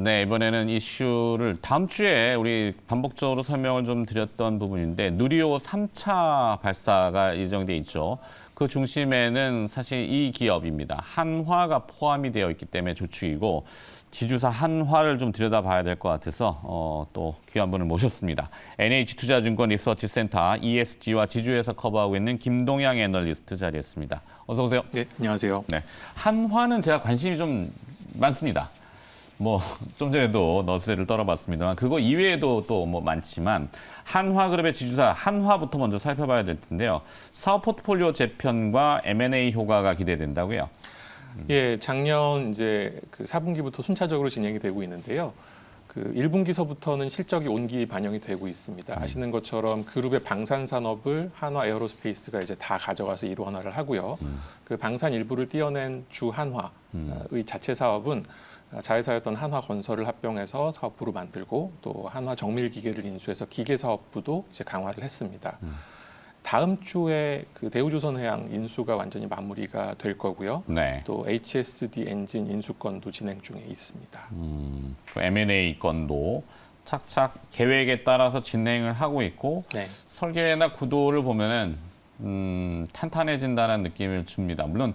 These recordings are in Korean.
네, 이번에는 이슈를 다음 주에 우리 반복적으로 설명을 좀 드렸던 부분인데 누리호 3차 발사가 예정돼 있죠. 그 중심에는 사실 이 기업입니다. 한화가 포함이 되어 있기 때문에 주축이고 지주사 한화를 좀 들여다봐야 될 것 같아서 또 귀한 분을 모셨습니다. NH투자증권 리서치센터 ESG와 지주에서 커버하고 있는 김동양 애널리스트 자리했습니다. 어서 오세요. 네, 안녕하세요. 네, 한화는 제가 관심이 좀 많습니다. 뭐 좀 전에도 너스레를 떨어봤습니다만 그거 이외에도 또 뭐 많지만 한화그룹의 지주사 한화부터 먼저 살펴봐야 될 텐데요. 사업 포트폴리오 재편과 M&A 효과가 기대된다고요? 예, 작년 이제 그 4분기부터 순차적으로 진행이 되고 있는데요. 그 1분기서부터는 실적이 온기 반영이 되고 있습니다. 아시는 것처럼 그룹의 방산 산업을 한화 에어로스페이스가 이제 다 가져가서 일원화를 하고요. 그 방산 일부를 떼어낸 주 한화의 자체 사업은 자회사였던 한화건설을 합병해서 사업부로 만들고 또 한화 정밀기계를 인수해서 기계사업부도 이제 강화를 했습니다. 다음 주에 그 대우조선해양 인수가 완전히 마무리가 될 거고요. 네. 또 HSD 엔진 인수건도 진행 중에 있습니다. 그 M&A 건도 착착 계획에 따라서 진행을 하고 있고 네. 설계나 구도를 보면은 탄탄해진다는 느낌을 줍니다. 물론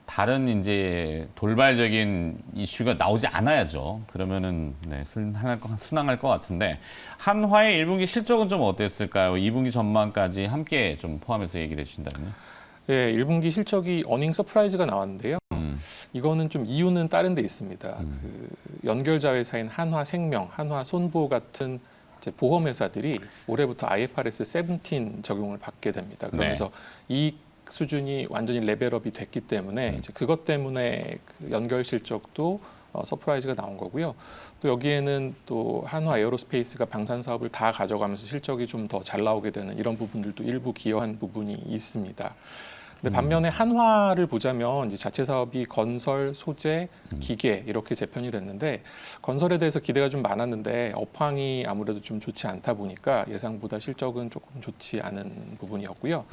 다른 이제 돌발적인 이슈가 나오지 않아야죠. 그러면은 네, 순항할 것 같은데 한화의 1분기 실적은 좀 어땠을까요? 2분기 전망까지 함께 좀 포함해서 얘기를 해주신다면요. 네, 1분기 실적이 어닝 서프라이즈가 나왔는데요. 이거는 좀 이유는 다른 데 있습니다. 그 연결자회사인 한화생명, 한화손보 같은 이제 보험회사들이 올해부터 IFRS 17 적용을 받게 됩니다. 그러면서 이익 수준이 완전히 레벨업이 됐기 때문에 이제 그것 때문에 그 연결 실적도 서프라이즈가 나온 거고요. 또 여기에는 또 한화 에어로스페이스가 방산 사업을 다 가져가면서 실적이 좀 더 잘 나오게 되는 이런 부분들도 일부 기여한 부분이 있습니다. 근데 반면에 한화를 보자면 이제 자체 사업이 건설, 소재, 기계 이렇게 재편이 됐는데 건설에 대해서 기대가 좀 많았는데 업황이 아무래도 좀 좋지 않다 보니까 예상보다 실적은 조금 좋지 않은 부분이었고요.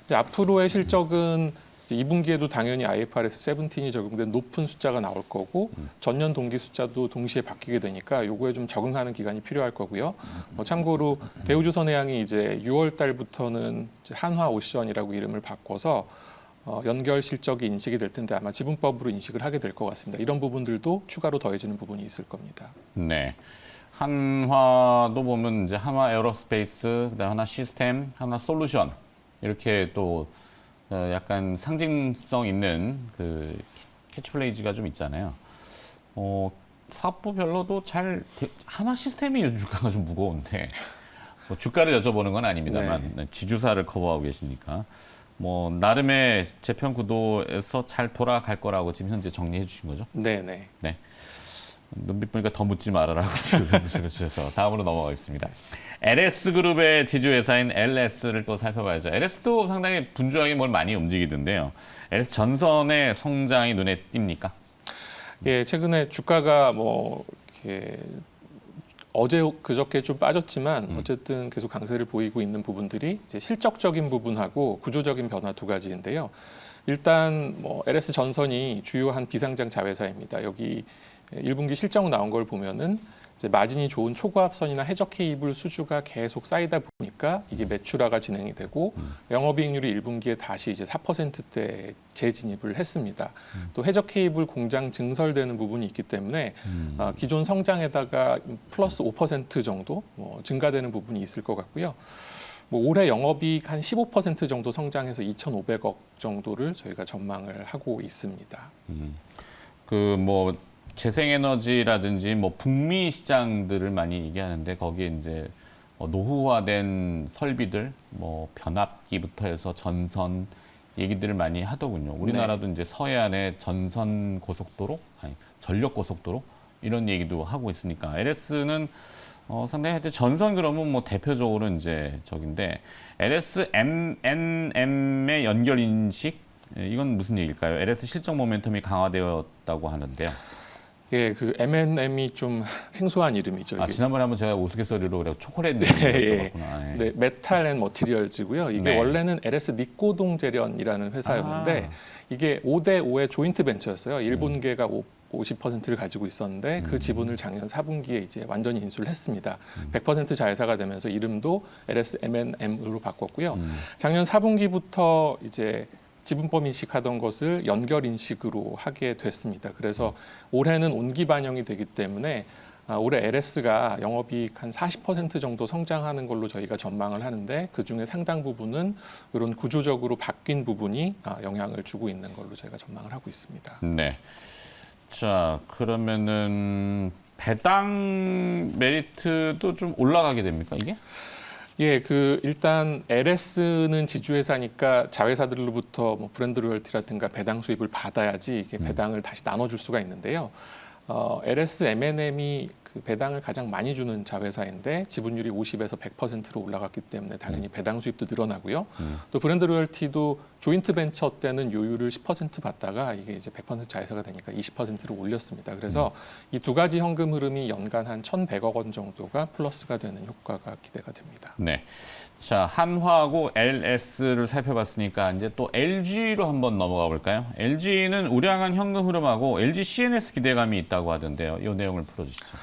이제 앞으로의 실적은 이제 2분기에도 당연히 IFRS 17이 적용된 높은 숫자가 나올 거고 전년 동기 숫자도 동시에 바뀌게 되니까 요거에 좀 적응하는 기간이 필요할 거고요. 참고로 대우조선해양이 이제 6월 달부터는 이제 한화오션이라고 이름을 바꿔서 연결 실적이 인식이 될 텐데 아마 지분법으로 인식을 하게 될 것 같습니다. 이런 부분들도 추가로 더해지는 부분이 있을 겁니다. 네. 한화도 보면 이제 한화 에어로스페이스, 그다음 하나 시스템, 하나 솔루션 이렇게 또 약간 상징성 있는 그 캐치플레이즈가 좀 있잖아요. 사업부별로도 한화 시스템이 요즘 주가가 좀 무거운데 뭐 주가를 여쭤보는 건 아닙니다만 네. 지주사를 커버하고 계시니까 뭐 나름의 재편 구도에서 잘 돌아갈 거라고 지금 현재 정리해 주신 거죠? 네네. 네. 눈빛 보니까 더 묻지 말아라고 지금 눈빛을 주셔서 다음으로 넘어가겠습니다. LS그룹의 지주회사인 LS를 또 살펴봐야죠. LS도 상당히 분주하게 뭘 많이 움직이던데요. LS 전선의 성장이 눈에 띕니까? 예, 최근에 주가가 뭐 이렇게 어제 그저께 좀 빠졌지만 어쨌든 계속 강세를 보이고 있는 부분들이 이제 실적적인 부분하고 구조적인 변화 두 가지인데요. 일단 뭐 LS 전선이 주요한 비상장 자회사입니다. 여기 1분기 실적 나온 걸 보면은 이제 마진이 좋은 초고압선이나 해적 케이블 수주가 계속 쌓이다 보니까 이게 매출화가 진행이 되고 영업이익률이 1분기에 다시 이제 4%대 재진입을 했습니다. 또 해적 케이블 공장 증설되는 부분이 있기 때문에 기존 성장에다가 플러스 5% 정도 증가되는 부분이 있을 것 같고요. 뭐 올해 영업이익 한 15% 정도 성장해서 2,500억 정도를 저희가 전망을 하고 있습니다. 그 뭐 재생에너지라든지 뭐 북미 시장들을 많이 얘기하는데 거기에 이제 노후화된 설비들, 뭐 변압기부터 해서 전선 얘기들을 많이 하더군요. 우리나라도 이제 서해안에 전선 고속도로, 아니 전력 고속도로 이런 얘기도 하고 있으니까 LS는 상당히 하여튼 전선 그러면 뭐 대표적으로 이제 저긴데 LSMNM의 연결 인식 이건 무슨 얘기일까요? LS 실적 모멘텀이 강화되었다고 하는데요. 예, 그 M&M이 좀 생소한 이름이죠. 아, 이게. 지난번에 한번 제가 우스갯소리로 그래 초콜릿 예. 여쭤봤구나. 네, 메탈 앤 머티리얼즈고요. 이게 네. 원래는 LS 니꼬동 재련이라는 회사였는데 이게 5대 5의 조인트 벤처였어요. 일본계가 50%를 가지고 있었는데 그 지분을 작년 4분기에 이제 완전히 인수를 했습니다. 100% 자회사가 되면서 이름도 LSMNM으로 바꿨고요. 작년 4분기부터 이제 지분법 인식하던 것을 연결 인식으로 하게 됐습니다. 그래서 올해는 온기 반영이 되기 때문에 올해 LS가 영업이익 한 40% 정도 성장하는 걸로 저희가 전망을 하는데 그중에 상당 부분은 이런 구조적으로 바뀐 부분이 영향을 주고 있는 걸로 저희가 전망을 하고 있습니다. 네. 자, 그러면은 배당 메리트도 좀 올라가게 됩니까, 이게? 예, 일단 LS는 지주회사니까 자회사들로부터 뭐 브랜드 로열티라든가 배당 수입을 받아야지 이게 배당을 다시 나눠줄 수가 있는데요. LS M&M이 그 배당을 가장 많이 주는 자회사인데 지분율이 50에서 100%로 올라갔기 때문에 당연히 배당 수입도 늘어나고요. 또 브랜드 로열티도 조인트 벤처 때는 요율을 10% 받다가 이게 이제 100% 자회사가 되니까 20%로 올렸습니다. 그래서 이 두 가지 현금 흐름이 연간 한 1,100억 원 정도가 플러스가 되는 효과가 기대가 됩니다. 네. 자, 한화하고 LS를 살펴봤으니까 이제 또 LG로 한번 넘어가 볼까요? LG는 우량한 현금 흐름하고 LG CNS 기대감이 있다고 하던데요. 이 내용을 풀어주시죠.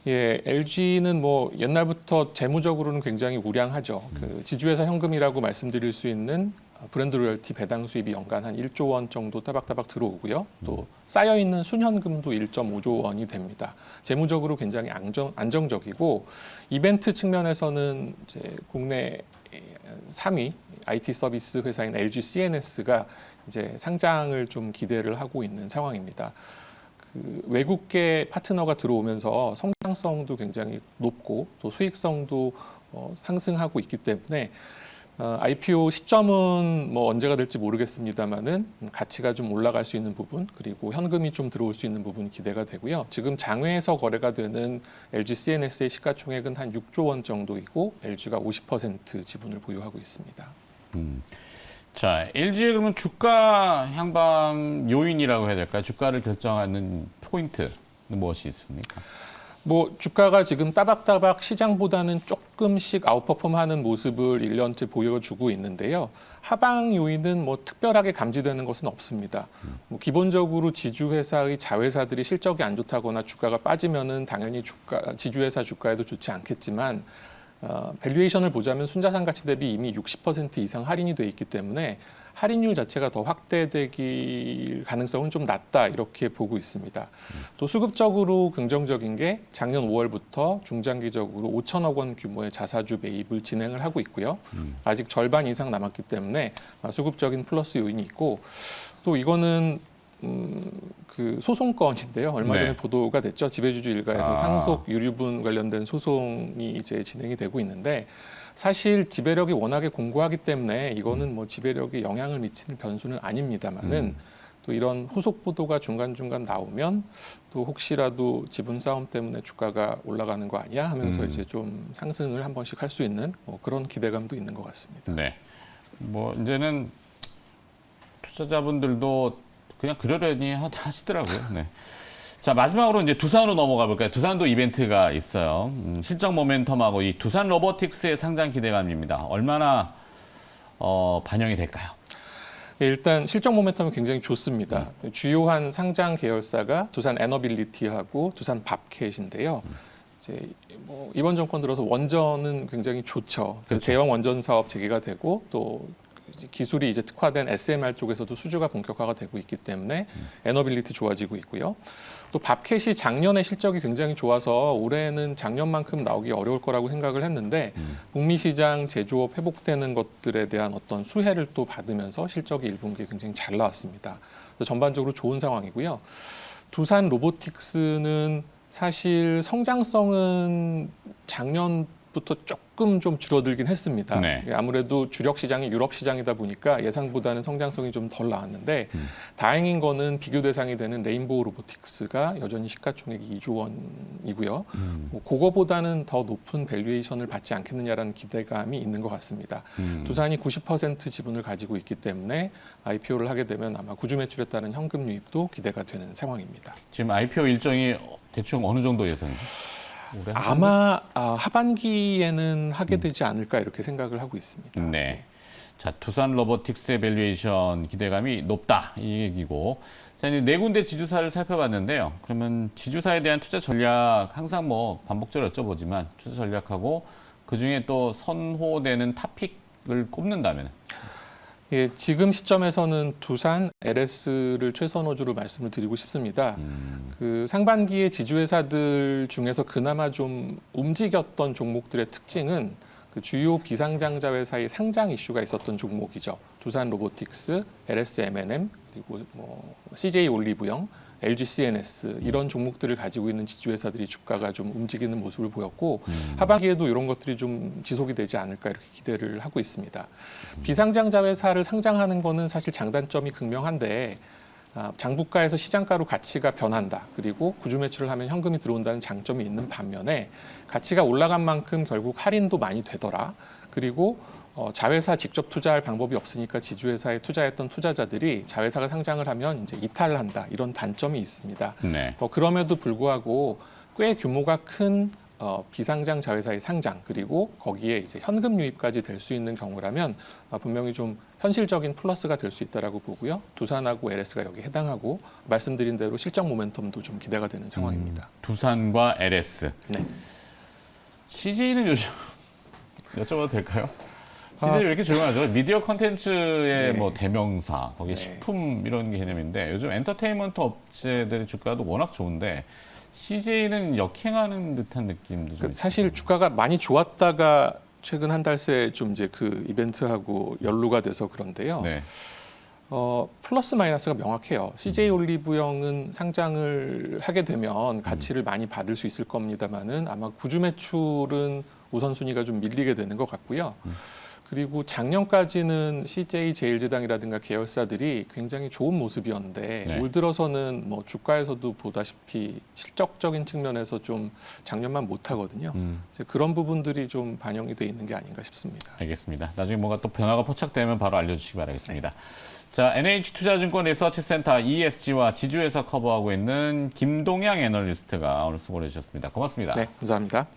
예, LG는 뭐 옛날부터 재무적으로는 굉장히 우량하죠. 그 지주회사 현금이라고 말씀드릴 수 있는 브랜드 로열티 배당 수입이 연간 한 1조 원 정도 따박따박 들어오고요. 또 쌓여 있는 순현금도 1.5조 원이 됩니다. 재무적으로 굉장히 안정적이고 이벤트 측면에서는 이제 국내 3위 IT 서비스 회사인 LG CNS가 이제 상장을 좀 기대를 하고 있는 상황입니다. 그 외국계 파트너가 들어오면서 성장성도 굉장히 높고 또 수익성도 상승하고 있기 때문에 IPO 시점은 뭐 언제가 될지 모르겠습니다만은 가치가 좀 올라갈 수 있는 부분 그리고 현금이 좀 들어올 수 있는 부분 기대가 되고요. 지금 장외에서 거래가 되는 LG CNS의 시가총액은 한 6조 원 정도이고 LG가 50% 지분을 보유하고 있습니다. 자, LG의 그러면 주가 향방 요인이라고 해야 될까요? 주가를 결정하는 포인트는 무엇이 있습니까? 뭐 주가가 지금 따박따박 시장보다는 조금씩 아웃퍼폼하는 모습을 1년째 보여주고 있는데요. 하방 요인은 뭐 특별하게 감지되는 것은 없습니다. 뭐 기본적으로 지주회사의 자회사들이 실적이 안 좋다거나 주가가 빠지면은 당연히 지주회사 주가에도 좋지 않겠지만 밸류에이션을 보자면 순자산 가치 대비 이미 60% 이상 할인이 돼 있기 때문에 할인율 자체가 더 확대되길 가능성은 좀 낮다 이렇게 보고 있습니다. 또 수급적으로 긍정적인 게 작년 5월부터 중장기적으로 5천억 원 규모의 자사주 매입을 진행을 하고 있고요. 아직 절반 이상 남았기 때문에 수급적인 플러스 요인이 있고 또 이거는 그 소송건인데요. 얼마 전에 보도가 됐죠. 지배주주 일가에서 상속 유류분 관련된 소송이 이제 진행이 되고 있는데 사실 지배력이 워낙에 공고하기 때문에 이거는 뭐 지배력에 영향을 미치는 변수는 아닙니다만은 또 이런 후속 보도가 중간중간 나오면 또 혹시라도 지분 싸움 때문에 주가가 올라가는 거 아니야 하면서 이제 좀 상승을 한 번씩 할 수 있는 뭐 그런 기대감도 있는 것 같습니다. 네. 뭐 이제는 투자자분들도 그냥 그러려니 하시더라고요. 네. 자, 마지막으로 이제 두산으로 넘어가 볼까요? 두산도 이벤트가 있어요. 실적 모멘텀하고 이 두산 로보틱스의 상장 기대감입니다. 얼마나 반영이 될까요? 일단 실적 모멘텀은 굉장히 좋습니다. 주요한 상장 계열사가 두산 에너빌리티하고 두산 밥캣인데요. 이제 뭐 이번 정권 들어서 원전은 굉장히 좋죠. 그렇죠. 대형 원전 사업 재개가 되고 또 기술이 이제 특화된 SMR 쪽에서도 수주가 본격화가 되고 있기 때문에 에너빌리티 좋아지고 있고요. 또 밥캣이 작년에 실적이 굉장히 좋아서 올해는 작년만큼 나오기 어려울 거라고 생각을 했는데 북미 시장 제조업 회복되는 것들에 대한 어떤 수혜를 또 받으면서 실적이 1분기에 굉장히 잘 나왔습니다. 그래서 전반적으로 좋은 상황이고요. 두산 로보틱스는 사실 성장성은 작년부터 조금 좀 줄어들긴 했습니다. 네. 아무래도 주력 시장이 유럽 시장이다 보니까 예상보다는 성장성이 좀 덜 나왔는데 다행인 거는 비교 대상이 되는 레인보우 로보틱스가 여전히 시가총액이 2조 원이고요. 뭐 그거보다는 더 높은 밸류에이션을 받지 않겠느냐라는 기대감이 있는 것 같습니다. 두산이 90% 지분을 가지고 있기 때문에 IPO를 하게 되면 아마 구주 매출에 따른 현금 유입도 기대가 되는 상황입니다. 지금 IPO 일정이 대충 어느 정도 예상이죠? 올해 아마 하반기에는 하게 되지 않을까 이렇게 생각을 하고 있습니다. 네. 자, 두산 로보틱스의 밸류에이션 기대감이 높다 이 얘기고. 자, 이제 네 군데 지주사를 살펴봤는데요. 그러면 지주사에 대한 투자 전략 항상 뭐 반복적으로 여쭤보지만 투자 전략하고 그 중에 또 선호되는 탑픽을 꼽는다면. 예, 지금 시점에서는 두산, LS를 최선호주로 말씀을 드리고 싶습니다. 그 상반기에 지주회사들 중에서 그나마 좀 움직였던 종목들의 특징은 그 주요 비상장자 회사의 상장 이슈가 있었던 종목이죠. 두산 로보틱스, LS M&M, 그리고 뭐 CJ 올리브영, LG CNS 이런 종목들을 가지고 있는 지주회사들이 주가가 좀 움직이는 모습을 보였고 하반기에도 이런 것들이 좀 지속이 되지 않을까 이렇게 기대를 하고 있습니다. 비상장자 회사를 상장하는 거는 사실 장단점이 극명한데 장부가에서 시장가로 가치가 변한다. 그리고 구주 매출을 하면 현금이 들어온다는 장점이 있는 반면에 가치가 올라간 만큼 결국 할인도 많이 되더라. 그리고 자회사 직접 투자할 방법이 없으니까 지주회사에 투자했던 투자자들이 자회사가 상장을 하면 이제 이탈을 한다. 이런 단점이 있습니다. 네. 그럼에도 불구하고 꽤 규모가 큰 비상장 자회사의 상장 그리고 거기에 이제 현금 유입까지 될 수 있는 경우라면 분명히 좀 현실적인 플러스가 될 수 있다라고 보고요. 두산하고 LS가 여기 해당하고 말씀드린 대로 실적 모멘텀도 좀 기대가 되는 상황입니다. 두산과 LS. 네. CJ는 요즘 여쭤봐도 될까요? CJ 왜 이렇게 조용하죠? 미디어 콘텐츠의 네. 뭐 대명사, 거기 네. 식품 이런 개념인데 요즘 엔터테인먼트 업체들의 주가도 워낙 좋은데 CJ는 역행하는 듯한 느낌도 좀 사실 주가가 많이 좋았다가 최근 한 달 새 좀 이제 그 이벤트하고 연루가 돼서 그런데요. 네. 플러스 마이너스가 명확해요. CJ 올리브영은 상장을 하게 되면 가치를 많이 받을 수 있을 겁니다만은 아마 구주 매출은 우선순위가 좀 밀리게 되는 것 같고요. 그리고 작년까지는 CJ 제일제당이라든가 계열사들이 굉장히 좋은 모습이었는데 네. 올 들어서는 뭐 주가에서도 보다시피 실적적인 측면에서 좀 작년만 못하거든요. 이제 그런 부분들이 좀 반영이 돼 있는 게 아닌가 싶습니다. 알겠습니다. 나중에 뭔가 또 변화가 포착되면 바로 알려주시기 바라겠습니다. 자, NH투자증권 리서치센터 ESG와 지주회사 커버하고 있는 김동양 애널리스트가 오늘 수고를 해주셨습니다. 고맙습니다. 네, 감사합니다.